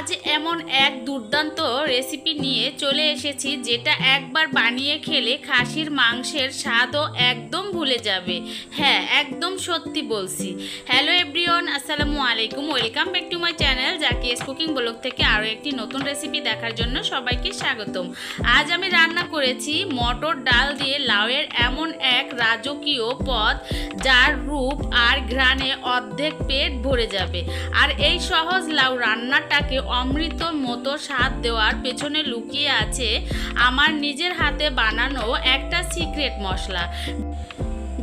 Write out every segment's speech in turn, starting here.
আজ এমন এক দুর্দান্ত রেসিপি নিয়ে চলে এসেছি যেটা একবার বানিয়ে খেলে খাসির মাংসের স্বাদও একদম ভুলে যাবে। হ্যাঁ, একদম সত্যি বলছি। হ্যালো এভরিওয়ান, আসসালামু আলাইকুম, welcome back to my channel জাকিস কুকিং ব্লগ থেকে আরও একটি নতুন রেসিপি দেখার জন্য সবাইকে স্বাগতম। আজ আমি রান্না করেছি মটর ডাল দিয়ে লাউয়ের এমন এক রাজকীয় পদ যার রূপ আর ঘ্রাণে অর্ধেক পেট ভরে যাবে। আর এই সহজ লাউ রান্নাটাকে অমৃতর মতো স্বাদ দেওয়ার পেছনে লুকিয়ে আছে আমার নিজের হাতে বানানো একটা সিক্রেট মশলা।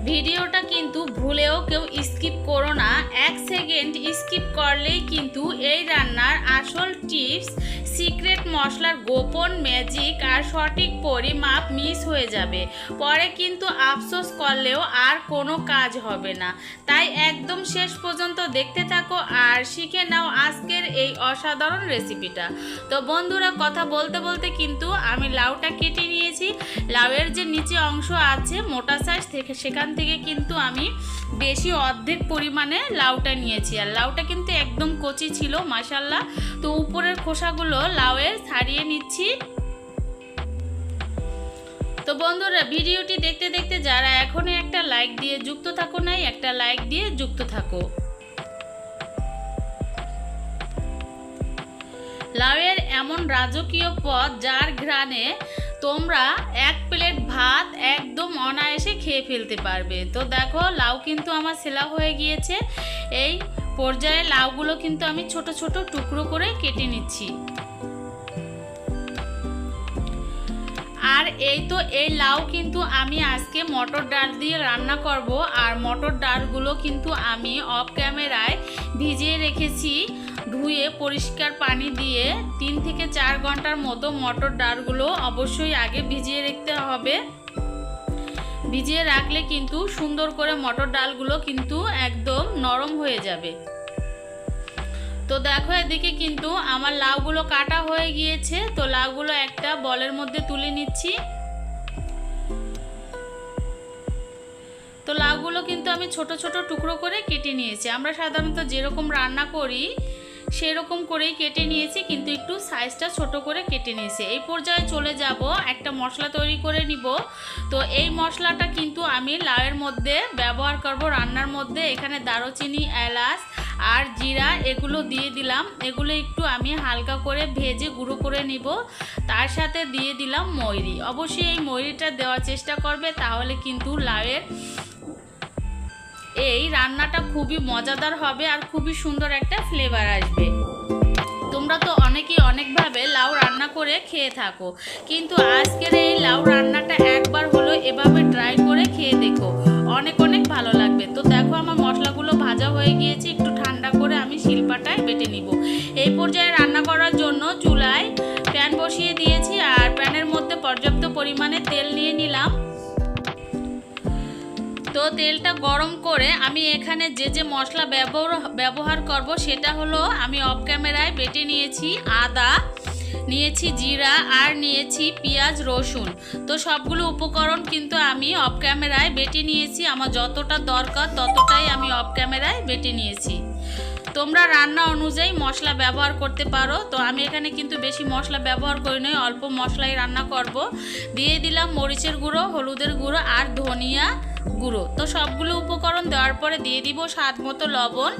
ভিডিওটা কিন্তু ভুলেও কেউ স্কিপ করো না, 1 সেকেন্ড স্কিপ করলেই কিন্তু এই রান্নার আসল টিপস, সিক্রেট মশলার গোপন ম্যাজিক আর সঠিক পরিমাপ মিস হয়ে যাবে। পরে কিন্তু আফসোস করলেও আর কোনো কাজ হবে না। তাই একদম শেষ পর্যন্ত দেখতে থাকো আর শিখে নাও আজকের এই অসাধারণ রেসিপিটা। তো বন্ধুরা, কথা বলতে বলতে কিন্তু আমি লাউটা কেটে নিয়েছি। লাউয়ের যে নিচে অংশ আছে মোটা সাইজ থেকে, সেখান থেকে কিন্তু আমি বেশি অর্ধেক পরিমাণে লাউটা নিয়েছি। আর লাউটা কিন্তু একদম কচি ছিল মাশাআল্লাহ। তো উপরের খোসাগুলো লাউয়ের ছাড়িয়ে নিচ্ছি। তো বন্ধুরা, ভিডিওটি দেখতে দেখতে যারা এখনো একটা লাইক দিয়ে যুক্ত থাকো নাই, একটা লাইক দিয়ে যুক্ত থাকো। লাউয়ের এমন রাজকীয় পদ যার ঘ্রাণে তোমরা 1 প্লেট ভাত একদম অনায়াসে খেয়ে ফেলতে পারবে। তো দেখো, লাউ কিন্তু আমার সেলা হয়ে গিয়েছে। এই পর্যায়ে লাউগুলো কিন্তু আমি ছোট ছোট টুকরো করে কেটে নিচ্ছি। আর এই তো এই লাউ কিন্তু আমি আজকে মটর ডাল দিয়ে রান্না করব। আর মটর ডালগুলো কিন্তু আমি অফ ক্যামেরায় ভিজিয়ে রেখেছি, ধুয়ে পরিষ্কার পানি দিয়ে 3 থেকে 4 ঘন্টার মতো মটর ডালগুলো অবশ্যই আগে ভিজিয়ে রাখতে হবে। ভিজিয়ে রাখলে কিন্তু সুন্দর করে মটর ডালগুলো কিন্তু একদম নরম হয়ে যাবে। তো দেখো, এদিকে কিন্তু আমার লাউগুলো কাটা হয়ে গিয়েছে। তো লাউগুলো একটা বলের মধ্যে তুলে নিচ্ছি। তো লাউগুলো কিন্তু আমি ছোট ছোট টুকরো করে কেটে নিয়েছি। আমরা সাধারণত যেরকম রান্না করি সেরকম করেই কেটে নিয়েছি, কিন্তু একটু সাইজটা ছোট করে কেটে নিয়েছি। এই পর্যায়ে চলে যাব একটা মশলা তৈরি করে নিব। তো এই মশলাটা কিন্তু আমি লাউয়ের মধ্যে ব্যবহার করব রান্নার মধ্যে। এখানে দারুচিনি, এলাচ আর জিরা এগুলো দিয়ে দিলাম। এগুলো একটু আমি হালকা করে ভেজে গুঁড়ো করে নিব। তার সাথে দিয়ে দিলাম ময়রি। অবশ্যই এই ময়রিটা দেওয়ার চেষ্টা করবে, তাহলে কিন্তু লাউয়ের এই রান্নাটা খুবই মজাদার হবে আর খুবই সুন্দর একটা ফ্লেভার আসবে। তোমরা তো অনেকেই অনেকভাবে লাউ রান্না করে খেয়ে থাকো, কিন্তু আজকের এই লাউ রান্নাটা একবার হলো এভাবে ট্রাই করে খেয়ে দেখো, অনেক অনেক ভালো লাগবে। তো দেখো, আমার মশলাগুলো ভাজা হয়ে গিয়েছে। একটু ঠান্ডা করে আমি শিলপাটায় বেটে নিব। এই পর্যায়ে রান্না করার জন্য চুলায় প্যান বসিয়ে দিয়েছি। আর প্যানের মধ্যে পর্যাপ্ত পরিমাণে তেল নিয়ে নিলাম। তো তেলটা গরম করে আমি এখানে যে যে মশলা ব্যবহার করব সেটা হলো, আমি অফ ক্যামেরায় বেটে নিয়েছি আদা, নিয়েছি জিরা আর নিয়েছি পেঁয়াজ, রসুন। তো সবগুলো উপকরণ কিন্তু আমি অফ ক্যামেরায় বেটে নিয়েছি। আমার যতটা দরকার ততটাই আমি অফ ক্যামেরায় বেটে নিয়েছি। তোমরা রান্না অনুযায়ী মশলা ব্যবহার করতে পারো। তো আমি এখানে কিন্তু বেশি মশলা ব্যবহার করি নই, অল্প মশলাই রান্না করব। দিয়ে দিলাম মরিচের গুঁড়ো, হলুদের গুঁড়ো আর ধনিয়া গুঁড়ো। তো সবগুলো উপকরণ দেওয়ার পরে দিয়ে দিব স্বাদ মতো লবণ।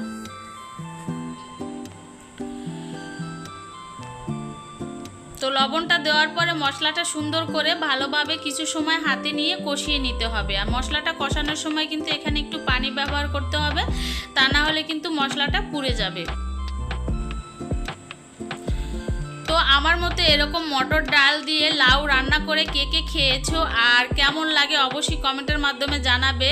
তো লবণটা দেওয়ার পরে মশলাটা সুন্দর করে ভালোভাবে কিছু সময় হাতে নিয়ে কষিয়ে নিতে হবে। আর মশলাটা কষানোর সময় কিন্তু এখানে একটু পানি ব্যবহার করতে হবে, তা না হলে কিন্তু মশলাটা পুড়ে যাবে। তো আমার মতো এরকম মটর ডাল দিয়ে লাউ রান্না করে কে কে খেয়েছো আর কেমন লাগে অবশ্যই কমেন্টের মাধ্যমে জানাবে।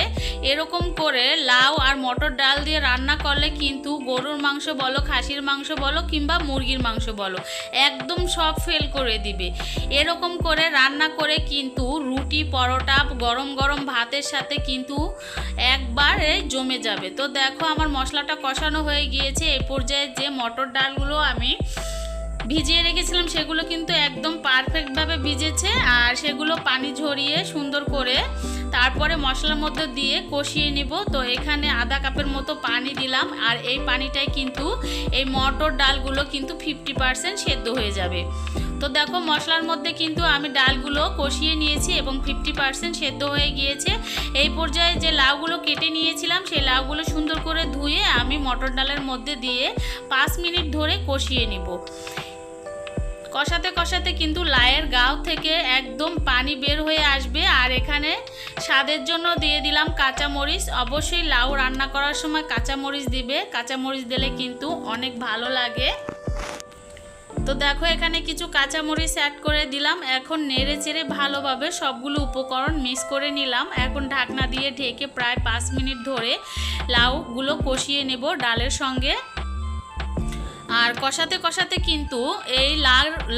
এরকম করে লাউ আর মটর ডাল দিয়ে রান্না করলে কিন্তু গরুর মাংস বলো, খাসির মাংস বলো কিংবা মুরগির মাংস বলো, একদম সব ফেল করে দিবে। এরকম করে রান্না করে কিন্তু রুটি, পরোটা, গরম গরম ভাতের সাথে কিন্তু একবারে জমে যাবে। তো দেখো, আমার মশলাটা কষানো হয়ে গিয়েছে। এই পর্যায়ে যে মটর ডালগুলো আমি ভিজিয়ে রেখেছিলাম সেগুলো কিন্তু একদম পারফেক্টভাবে ভিজেছে। আর সেগুলো পানি ঝরিয়ে সুন্দর করে তারপরে মশলার মধ্যে দিয়ে কষিয়ে নিব। তো এখানে আধা কাপের মতো পানি দিলাম, আর এই পানিটাই কিন্তু এই মটর ডালগুলো কিন্তু 50% সেদ্ধ হয়ে যাবে। তো দেখো মশলার মধ্যে কিন্তু আমি ডালগুলো কষিয়ে নিয়েছি এবং 50% সেদ্ধ হয়ে গিয়েছে। এই পর্যায়ে যে লাউগুলো কেটে নিয়েছিলাম সেই লাউগুলো সুন্দর করে ধুয়ে আমি মটর ডালের মধ্যে দিয়ে 5 মিনিট ধরে কষিয়ে নিব। কষাতে কষাতে কিন্তু লাউয়ের গাও থেকে একদম পানি বের হয়ে আসবে। আর এখানে স্বাদের জন্য দিয়ে দিলাম কাঁচামরিচ। অবশ্যই লাউ রান্না করার সময় কাঁচামরিচ দিবে, কাঁচামরিচ দিলে কিন্তু অনেক ভালো লাগে। তো দেখো এখানে কিছু কাঁচামরিচ অ্যাড করে দিলাম। এখন নেড়ে চেড়ে ভালোভাবে সবগুলো উপকরণ মিক্স করে নিলাম। এখন ঢাকনা দিয়ে ঢেকে প্রায় 5 মিনিট ধরে লাউগুলো কষিয়ে নেব ডালের সঙ্গে। আর কষাতে কষাতে কিন্তু এই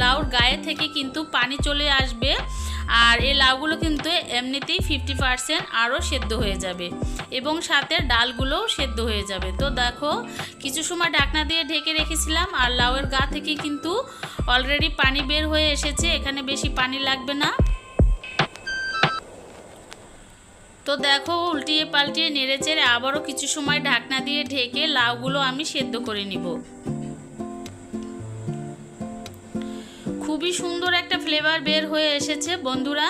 লাউর গায়ে থেকে কিন্তু পানি চলে আসবে, আর এই লাউগুলো কিন্তু এমনিতেই 50% আরও সেদ্ধ হয়ে যাবে এবং সাথে ডালগুলোও সেদ্ধ হয়ে যাবে। তো দেখো কিছু সময় ঢাকনা দিয়ে ঢেকে রেখেছিলাম, আর লাউয়ের গা থেকে কিন্তু অলরেডি পানি বের হয়ে এসেছে, এখানে বেশি পানি লাগবে না। তো দেখো উল্টিয়ে পাল্টিয়ে নেড়ে চেড়ে আবারও কিছু সময় ঢাকনা দিয়ে ঢেকে লাউগুলো আমি সেদ্ধ করে নিব। খুবই সুন্দর একটা ফ্লেভার বের হয়ে এসেছে বন্ধুরা।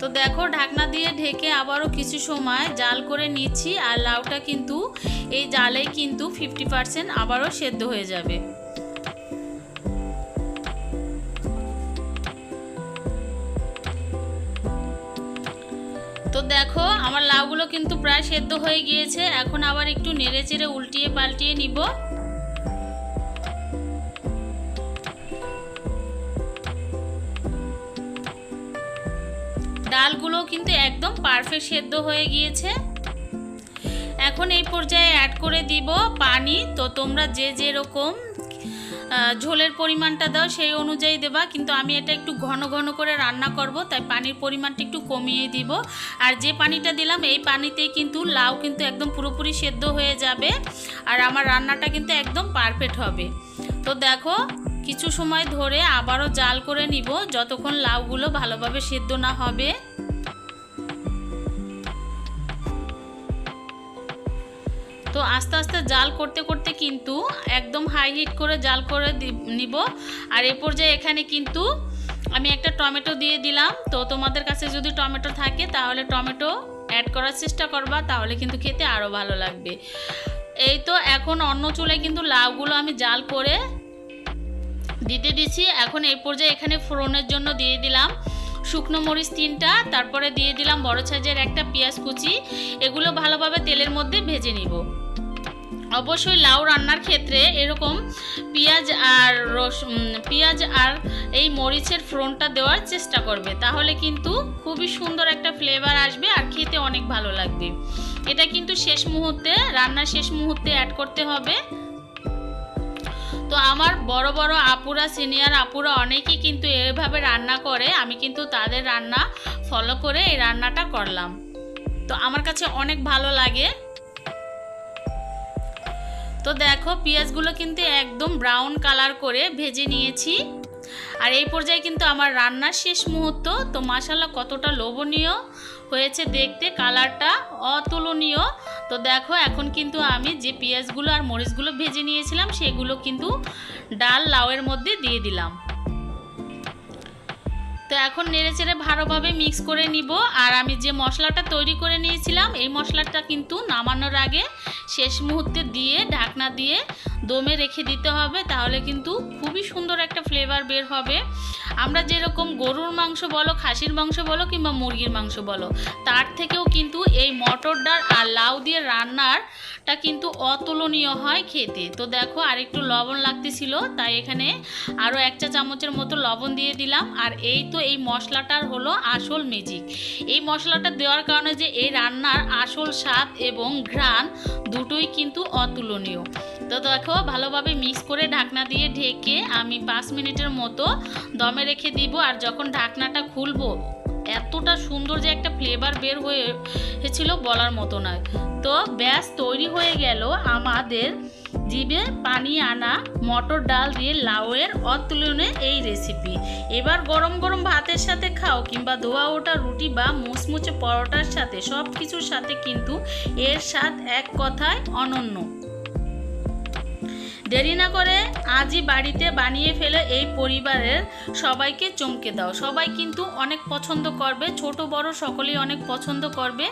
তো দেখো ঢাকনা দিয়ে ঢেকে আবারও কিছু সময় জাল করে নিচ্ছি, আর লাউটা কিন্তু এই জালেই কিন্তু 50% আবারও সেদ্ধ হয়ে যাবে। তো দেখো আমার লাউগুলো কিন্তু প্রায় সেদ্ধ হয়ে গিয়েছে। এখন আবার একটু নেড়ে চেড়ে উল্টিয়ে পাল্টিয়ে নিব। ডালগুলো কিন্তু একদম পারফেক্ট সেদ্ধ হয়ে গিয়েছে। এখন এই পর্যায়ে অ্যাড করে দিব পানি। তো তোমরা যে যেরকম ঝোলের পরিমাণটা দাও সেই অনুযায়ী দেবা, কিন্তু আমি এটা একটু ঘন ঘন করে রান্না করব, তাই পানির পরিমাণটা একটু কমিয়ে দিব। আর যে পানিটা দিলাম এই পানিতেই কিন্তু লাউ কিন্তু একদম পুরোপুরি সেদ্ধ হয়ে যাবে, আর আমার রান্নাটা কিন্তু একদম পারফেক্ট হবে। তো দেখো কিছু সময় ধরে আবারও জাল করে নিব যতক্ষণ লাউগুলো ভালোভাবে সেদ্ধ না হবে। তো আস্তে আস্তে জাল করতে করতে কিন্তু একদম হাই হিট করে জাল করে নিব। আর এই পর্যায়ে এখানে কিন্তু আমি একটা টমেটো দিয়ে দিলাম। তো তোমাদের কাছে যদি টমেটো থাকে তাহলে টমেটো অ্যাড করার চেষ্টা করবা, তাহলে কিন্তু খেতে আরও ভালো লাগবে। এই তো এখন অন্য চুলায় কিন্তু লাউগুলো আমি জাল করে দিতে দিচ্ছি। এখন এই পর্যায়ে এখানে ফোড়নের জন্য দিয়ে দিলাম শুকনো মরিচ 3টা, তারপরে দিয়ে দিলাম বড় সাইজের একটা পেঁয়াজ কুচি। এগুলো ভালোভাবে তেলের মধ্যে ভেজে নিব। অবশ্যই লাউ রান্নার ক্ষেত্রে এরকম পেঁয়াজ আর এই মরিচের ফোড়নটা দেওয়ার চেষ্টা করবে, তাহলে কিন্তু খুবই সুন্দর একটা ফ্লেভার আসবে আর খেতে অনেক ভালো লাগবে। এটা কিন্তু শেষ মুহূর্তে, রান্নার শেষ মুহূর্তে অ্যাড করতে হবে। তো আমার বড় বড় আপুরা, সিনিয়র আপুরা অনেকেই কিন্তু এভাবে রান্না করে, আমি কিন্তু তাদের রান্না ফলো করে এই রান্নাটা করলাম। তো আমার কাছে অনেক ভালো লাগে। তো দেখো পেঁয়াজগুলো কিন্তু একদম ব্রাউন কালার করে ভেজে নিয়েছি। আর এই পর্যায়ে কিন্তু আমার রান্নার শেষ মুহূর্ত। তো মাশাআল্লাহ কতটা লোভনীয় হয়েছে দেখতে, কালারটা অতুলনীয়। তো দেখো এখন কিন্তু আমি যে পেঁয়াজগুলো আর মরিচগুলো ভেজে নিয়েছিলাম সেগুলো কিন্তু ডাল লাউয়ের মধ্যে দিয়ে দিলাম। তো এখন নেড়েচেড়ে ভালোভাবে মিক্স করে নিব। আর আমি যে মশলাটা তৈরি করে নিয়েছিলাম এই মশলাটা কিন্তু নামানোর আগে শেষ মুহূর্তে দিয়ে ঢাকনা দিয়ে দমে রেখে দিতে হবে, তাহলে কিন্তু খুবই সুন্দর একটা ফ্লেভার বের হবে। আমরা যেরকম গরুর মাংস বলো, খাসির মাংস বলো কিংবা মুরগির মাংস বলো, তার থেকেও কিন্তু এই মটর ডাল আর লাউ দিয়ে রান্নারটা কিন্তু অতুলনীয় হয় খেতে। তো দেখো আর একটু লবণ লাগতেছিল, তাই এখানে আরও 1 চা চামচের মতো লবণ দিয়ে দিলাম। আর এই তো এই মশলাটার হলো আসল ম্যাজিক। এই মশলাটা দেওয়ার কারণে যে এই রান্নার আসল স্বাদ এবং ঘ্রাণ দুটোই কিন্তু অতুলনীয়। তো দেখো ভালোভাবে মিক্স করে ঢাকনা দিয়ে ঢেকে আমি 5 মিনিটের মতো দমে রেখে দিব। আর যখন ঢাকনাটা খুলবো এতটা সুন্দর যে একটা ফ্লেভার বের হয়েছিল বলার মতো নয়। তো ব্যাস তৈরি হয়ে গেল আমাদের জিভে পানি আনা মটর ডাল দিয়ে লাউয়ের অতুলনীয় এই রেসিপি। এবার গরম গরম ভাতের সাথে খাও কিংবা ধোয়া ওঠা রুটি বা মুচমুচে পরোটার সাথে, সব কিছুর সাথে কিন্তু এর স্বাদ এক কথায় অনন্য। দেরি না করে আজই বাড়িতে বানিয়ে ফেলে এই পরিবারের সবাইকে চমকে দাও। সবাই কিন্তু অনেক পছন্দ করবে, ছোট বড় সকলেই অনেক পছন্দ করবে।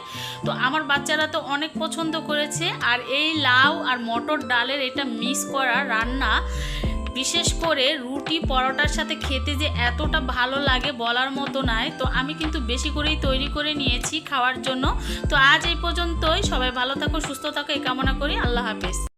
তো আমার বাচ্চারা তো অনেক পছন্দ করেছে। আর এই লাউ আর মটর ডালের এটা মিক্স করা রান্না বিশেষ করে রুটি পরোটার সাথে খেতে যে এতটা ভালো লাগে বলার মতো নয়। তো আমি কিন্তু বেশি করেই তৈরি করে নিয়েছি খাওয়ার জন্য। তো আজ এই পর্যন্তই। সবাই ভালো থাকো, সুস্থ থাকো এই কামনা করি। আল্লাহ হাফেজ।